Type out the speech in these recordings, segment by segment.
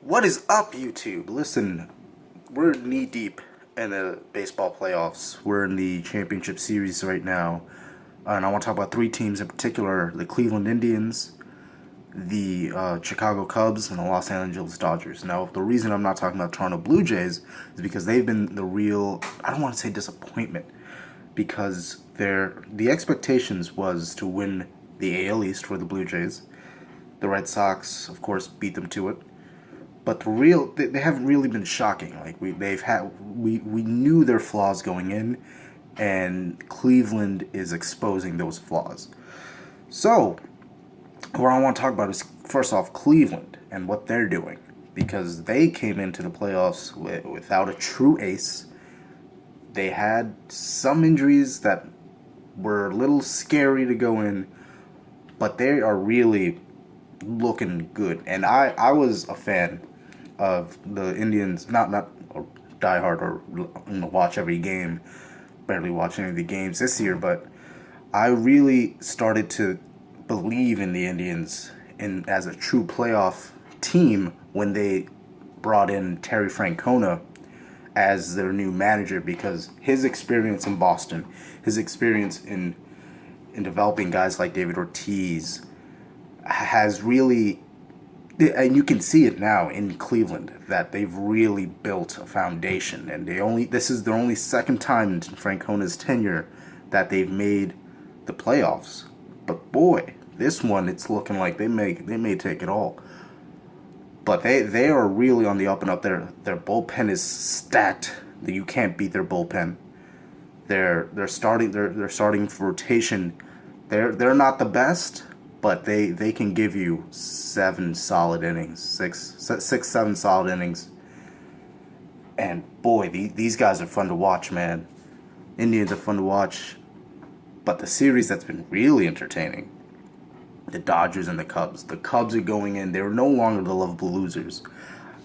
What is up, YouTube? Listen, we're knee deep in the baseball playoffs. We're in the championship series right now. And I want to talk about three teams in particular: the Cleveland Indians, the Chicago Cubs, and the Los Angeles Dodgers. Now, the reason I'm not talking about Toronto Blue Jays is because they've been the real, I don't want to say disappointment, because the expectations was to win the AL East for the Blue Jays. The Red Sox, of course, beat them to it. But they haven't really been shocking. Like we knew their flaws going in, and Cleveland is exposing those flaws. So, what I want to talk about is first off Cleveland and what they're doing, because they came into the playoffs without a true ace. They had some injuries that were a little scary to go in, but they are really looking good. And I was a fan of the Indians, not a diehard or watch every game, barely watch any of the games this year, but I really started to believe in the Indians as a true playoff team when they brought in Terry Francona as their new manager, because his experience in Boston, his experience in developing guys like David Ortiz has really, and you can see it now in Cleveland, that they've really built a foundation, and this is their only second time in Francona's tenure that they've made the playoffs. But boy, this one, it's looking like they may take it all. But they are really on the up and up. Their bullpen is stacked. You can't beat their bullpen. Their starting rotation, they're not the best, but they can give you 7 solid innings, six, 7 solid innings. And boy, these guys are fun to watch, man. Indians are fun to watch. But the series that's been really entertaining, the Dodgers and the Cubs. The Cubs are going in. They're no longer the lovable losers.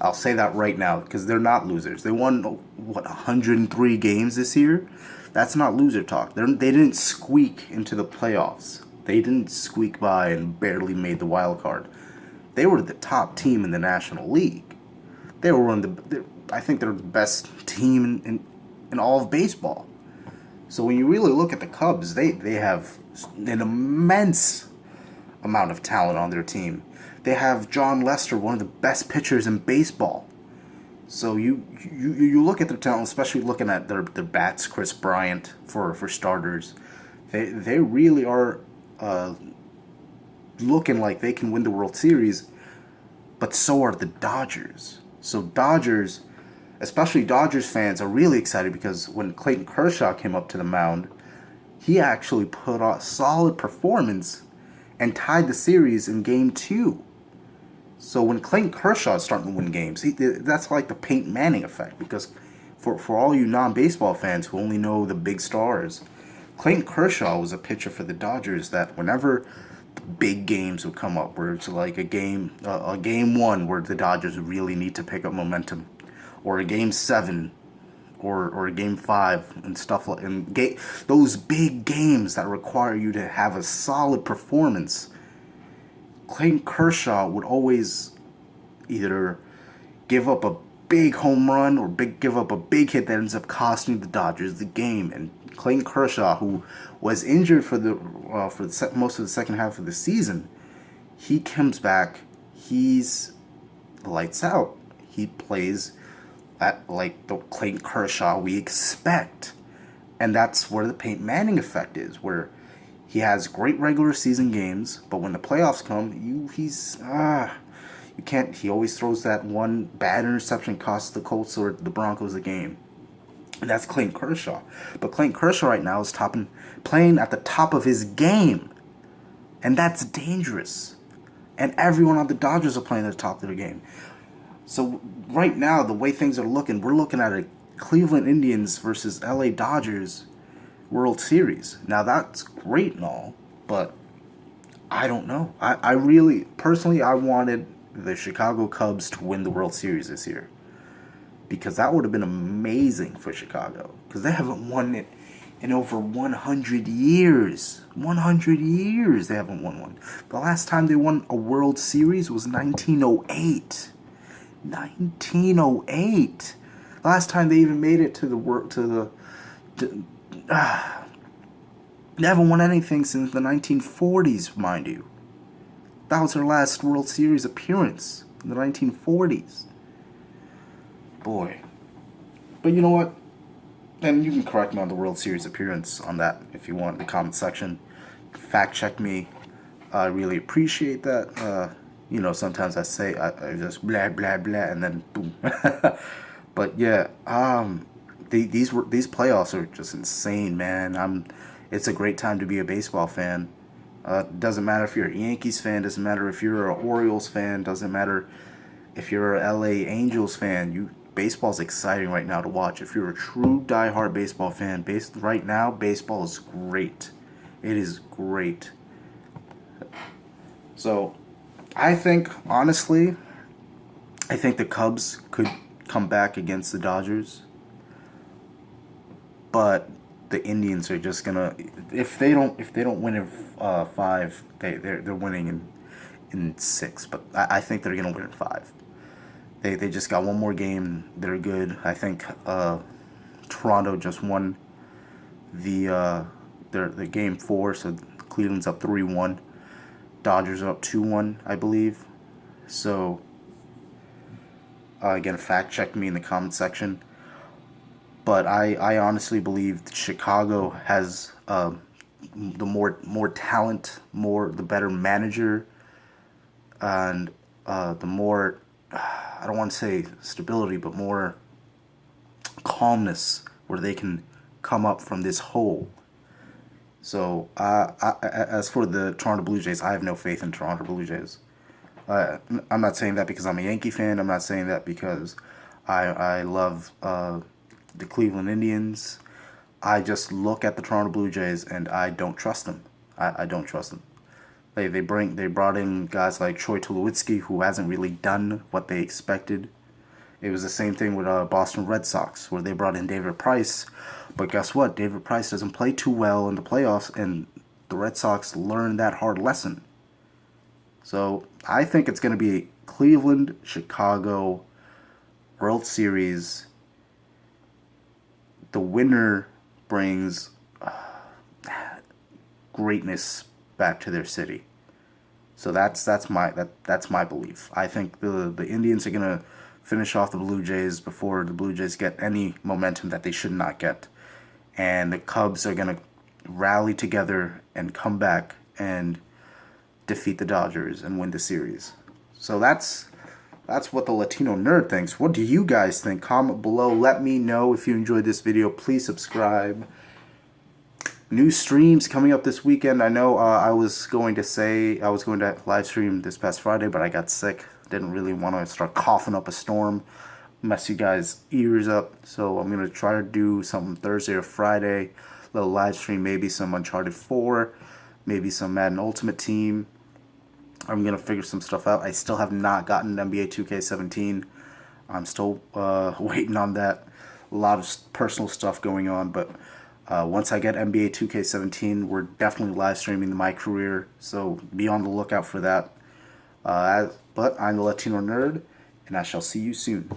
I'll say that right now, because they're not losers. They won, 103 games this year? That's not loser talk. They didn't squeak into the playoffs. They didn't squeak by and barely made the wild card. They were the top team in the National League. They were I think they're the best team in all of baseball. So when you really look at the Cubs, they have an immense amount of talent on their team. They have John Lester, one of the best pitchers in baseball. So you look at their talent, especially looking at their bats, Chris Bryant for starters. They really are looking like they can win the World Series, but so are the Dodgers. So Dodgers, especially Dodgers fans, are really excited because when Clayton Kershaw came up to the mound, he actually put on a solid performance and tied the series in Game 2. So when Clayton Kershaw is starting to win games, that's like the Peyton Manning effect, because for all you non-baseball fans who only know the big stars, Clayton Kershaw was a pitcher for the Dodgers that whenever the big games would come up, where it's like a game 1 where the Dodgers really need to pick up momentum, or a Game 7, or a Game 5 and stuff like, and those big games that require you to have a solid performance, Clayton Kershaw would always either give up a big home run or give up a big hit that ends up costing the Dodgers the game. And Clayton Kershaw, who was injured for most of the second half of the season, he comes back. He's lights out. He plays at like the Clayton Kershaw we expect, and that's where the Peyton Manning effect is, where he has great regular season games, but when the playoffs come, you can't. He always throws that one bad interception, costs the Colts or the Broncos the game. And that's Clayton Kershaw. But Clayton Kershaw right now is playing at the top of his game. And that's dangerous. And everyone on the Dodgers are playing at the top of their game. So right now, the way things are looking, we're looking at a Cleveland Indians versus LA Dodgers World Series. Now that's great and all, but I don't know. I really, personally, I wanted the Chicago Cubs to win the World Series this year, because that would have been amazing for Chicago, because they haven't won it in over 100 years. 100 years they haven't won one. The last time they won a World Series was 1908. 1908. Last time they even made it to the world never won anything since the 1940s, mind you. That was their last World Series appearance in the 1940s. Boy. But you know what? And you can correct me on the World Series appearance on that if you want in the comment section. Fact check me. I really appreciate that. Sometimes I just blah blah blah and then boom. But yeah, these playoffs are just insane, man. It's a great time to be a baseball fan. Doesn't matter if you're a Yankees fan, doesn't matter if you're an Orioles fan, doesn't matter if you're a LA Angels fan. Baseball's exciting right now to watch. If you're a true diehard baseball fan, right now baseball is great. It is great. So, honestly, I think the Cubs could come back against the Dodgers, but the Indians are just gonna if they don't win in 5, they're winning in 6. But I think they're gonna win in 5. They just got one more game. They're good. I think Toronto just won the game 4, so Cleveland's up 3-1. Dodgers are up 2-1, I believe. So again, fact check me in the comment section. But I honestly believe Chicago has the more talent, the better manager, and the more, I don't want to say stability, but more calmness where they can come up from this hole. So as for the Toronto Blue Jays, I have no faith in Toronto Blue Jays. I'm not saying that because I'm a Yankee fan. I'm not saying that because I love the Cleveland Indians. I just look at the Toronto Blue Jays and I don't trust them. I don't trust them. They brought in guys like Troy Tulowitzki, who hasn't really done what they expected. It was the same thing with Boston Red Sox, where they brought in David Price, but guess what? David Price doesn't play too well in the playoffs, and the Red Sox learned that hard lesson. So I think it's going to be Cleveland, Chicago, World Series. The winner brings greatness back to their city. So that's my belief. I think the Indians are gonna finish off the Blue Jays before the Blue Jays get any momentum that they should not get, and the Cubs are gonna rally together and come back and defeat the Dodgers and win the series. So that's what the Latino Nerd thinks. What do you guys think? Comment below. Let me know if you enjoyed this video. Please subscribe. New streams coming up this weekend. I know I was going to live stream this past Friday, but I got sick. Didn't really want to start coughing up a storm, mess you guys' ears up. So I'm going to try to do something Thursday or Friday. A little live stream, maybe some Uncharted 4, maybe some Madden Ultimate Team. I'm going to figure some stuff out. I still have not gotten NBA 2K17. I'm still waiting on that. A lot of personal stuff going on, but once I get NBA 2K17, we're definitely live streaming my career, so be on the lookout for that. But I'm the Latino Nerd, and I shall see you soon.